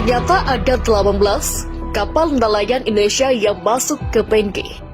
Ternyata ada 18 kapal nelayan Indonesia yang masuk ke PNG.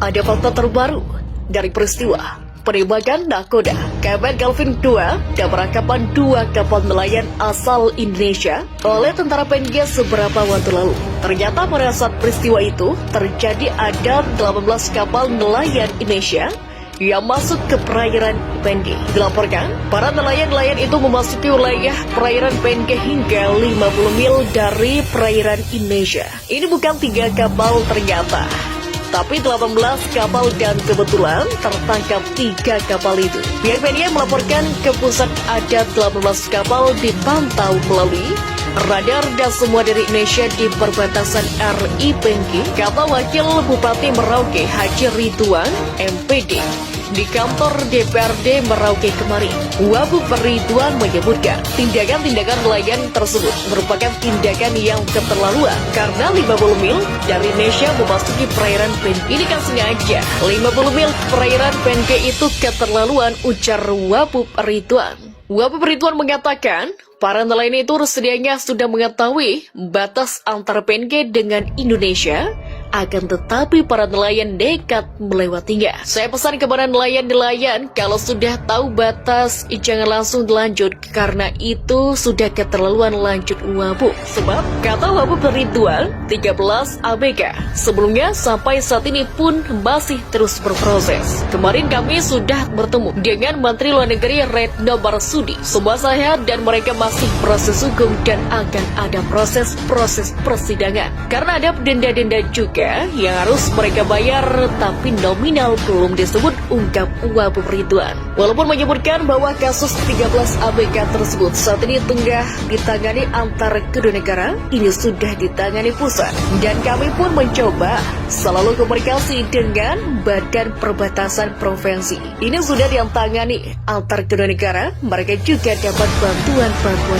Ada fakta terbaru dari peristiwa penembakan nakoda KM Calvin II dan penangkapan 2 kapal nelayan asal Indonesia oleh tentara PNG beberapa waktu lalu. Ternyata pada saat peristiwa itu terjadi ada 18 kapal nelayan Indonesia yang masuk ke perairan PNG. Dilaporkan, para nelayan-nelayan itu memasuki wilayah perairan PNG hingga 50 mil dari perairan Indonesia. Ini bukan 3 kapal ternyata, tapi 18 kapal dan kebetulan tertangkap 3 kapal itu. Pihak media melaporkan ke pusat ada 18 kapal dipantau melalui radar dan semua dari Indonesia di perbatasan RI PNG, kata Wakil Bupati Merauke Haji Ridwan MPD di kantor DPRD Merauke kemarin. Wabub Ridwan menyebutkan tindakan-tindakan nelayan tersebut merupakan tindakan yang keterlaluan karena 50 mil dari Indonesia memasuki perairan PNG. Ini kan sengaja 50 mil perairan PNG itu keterlaluan, ujar Wabub Ridwan. Wabub Ridwan mengatakan para nelayan itu sedianya sudah mengetahui batas antara PNG dengan Indonesia, akan tetapi para nelayan nekat melewatinya. Saya pesan kepada nelayan-nelayan, kalau sudah tahu batas, jangan langsung lanjut, karena itu sudah keterlaluan, lanjut Wabub. Sebab, kata Wabub Ridwan, 13 ABK sebelumnya sampai saat ini pun masih terus berproses. Kemarin kami sudah bertemu dengan Menteri Luar Negeri Retno Marsudi. Semua sehat dan mereka masih proses hukum dan akan ada proses persidangan. Karena ada denda-denda juga yang harus mereka bayar, tapi nominal belum disebut, ungkap Wabub Ridwan. Walaupun menyebutkan bahwa kasus 13 ABK tersebut saat ini tengah ditangani antar kedua negara, ini sudah ditangani pusat. Dan kami pun mencoba selalu komunikasi dengan Badan Perbatasan Provinsi. Ini sudah ditangani antar kedua negara, mereka juga dapat bantuan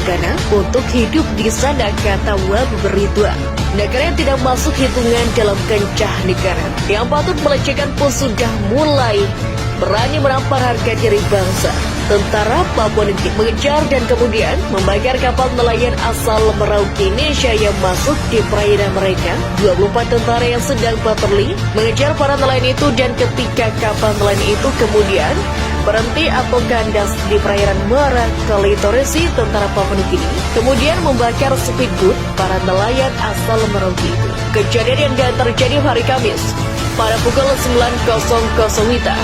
dana untuk hidup di sana, kata Wabub Ridwan. Negara yang tidak masuk hitungan dalam kancah negara yang patut melecehkan pun sudah mulai berani menampar harga diri bangsa. Tentara Papua Nugini mengejar dan kemudian membakar kapal nelayan asal Merauke Indonesia yang masuk di perairan mereka. 24 tentara yang sedang patroli mengejar para nelayan itu, dan ketika kapal nelayan itu kemudian berhenti atau kandas di perairan Muara Kali Torresi, tentara Papua Nugini kemudian membakar speedboat para nelayan asal Merauke itu. Kejadian yang terjadi hari Kamis pada pukul 9.00 WITA.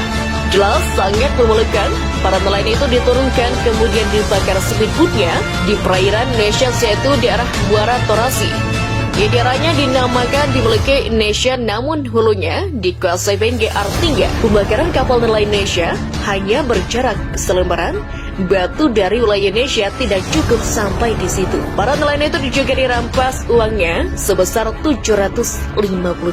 Jelas sangat memalukan. Para nelayan itu diturunkan kemudian dibakar speedboatnya di perairan Indonesia, yaitu di arah Muara Torresi. Daerahnya dinamakan dimiliki Indonesia, namun hulunya dikuasai PNG. Artinya pembakaran kapal nelayan Indonesia hanya berjarak selembaran batu dari wilayah Indonesia, tidak cukup sampai di situ. Para nelayan itu juga dirampas uangnya sebesar 750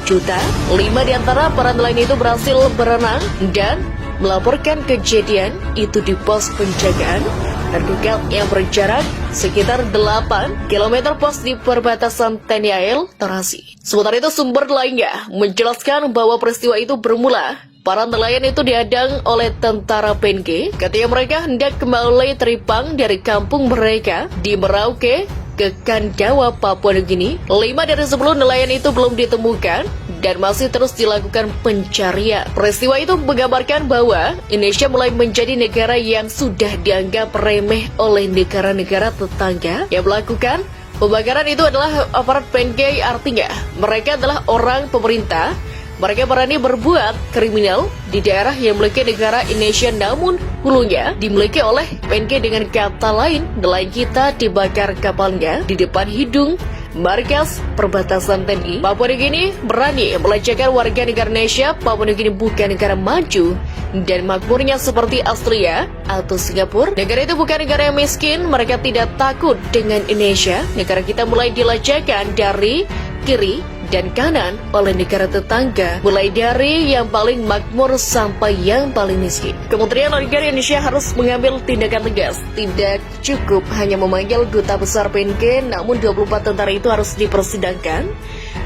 juta. 5 diantara para nelayan itu berhasil berenang dan melaporkan kejadian itu di pos penjagaan terdekat yang berjarak sekitar 8 km pos di perbatasan TNI AL Torresi. Sementara itu sumber lainnya menjelaskan bahwa peristiwa itu bermula para nelayan itu dihadang oleh tentara PNG ketika mereka hendak kembali teripang dari kampung mereka di Merauke ke Kandawa, Papua Nugini. 5 dari 10 nelayan itu belum ditemukan dan masih terus dilakukan pencarian. Peristiwa itu menggambarkan bahwa Indonesia mulai menjadi negara yang sudah dianggap remeh oleh negara-negara tetangga yang melakukan pembakaran itu adalah aparat PNG. Artinya mereka adalah orang pemerintah Mereka berani berbuat kriminal di daerah yang memiliki negara Indonesia, namun hulunya dimiliki oleh PNG. Dengan kata lain, nelayan kita dibakar kapalnya di depan hidung markas perbatasan TNI. Papua Nugini berani melecehkan warga negara Indonesia. Papua Nugini bukan negara maju dan makmurnya seperti Australia atau Singapura. Negara itu bukan negara yang miskin. Mereka tidak takut dengan Indonesia. Negara kita mulai dilecehkan dari kiri dan kanan oleh negara tetangga, mulai dari yang paling makmur sampai yang paling miskin. Kementerian Luar Negeri Indonesia harus mengambil tindakan tegas. Tidak cukup hanya memanggil duta besar PNG, namun 24 tentara itu harus dipersidangkan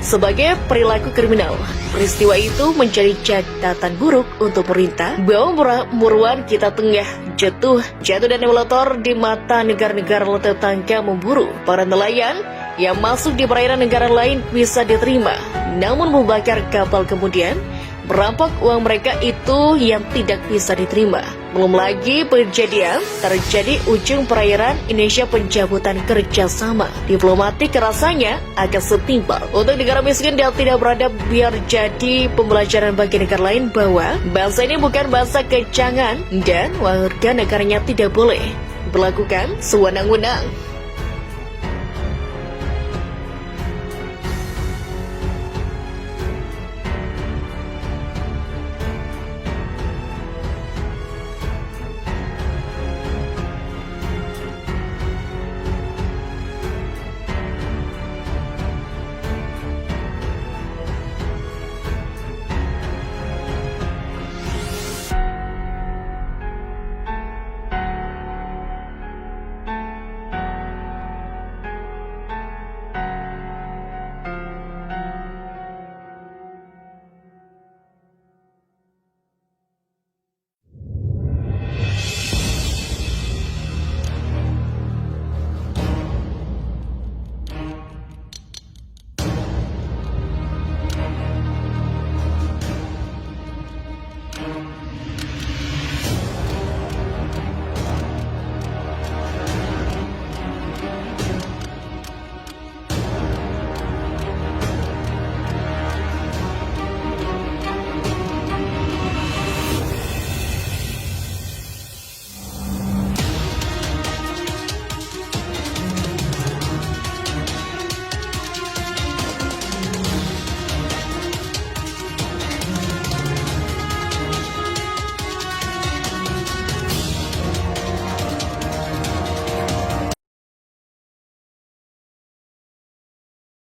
sebagai perilaku kriminal. Peristiwa itu menjadi catatan buruk untuk pemerintah bahwa buruan kita tengah jatuh dan evaluator di mata negara-negara tetangga memburu para nelayan yang masuk di perairan negara lain bisa diterima, namun membakar kapal kemudian merampok uang mereka itu yang tidak bisa diterima. Belum lagi terjadi ujung perairan Indonesia pencabutan kerjasama diplomatik rasanya agak setimpal. Untuk negara miskin dan tidak beradab, biar jadi pembelajaran bagi negara lain bahwa bangsa ini bukan bangsa kecangan dan warga negaranya tidak boleh melakukan sewenang-wenang.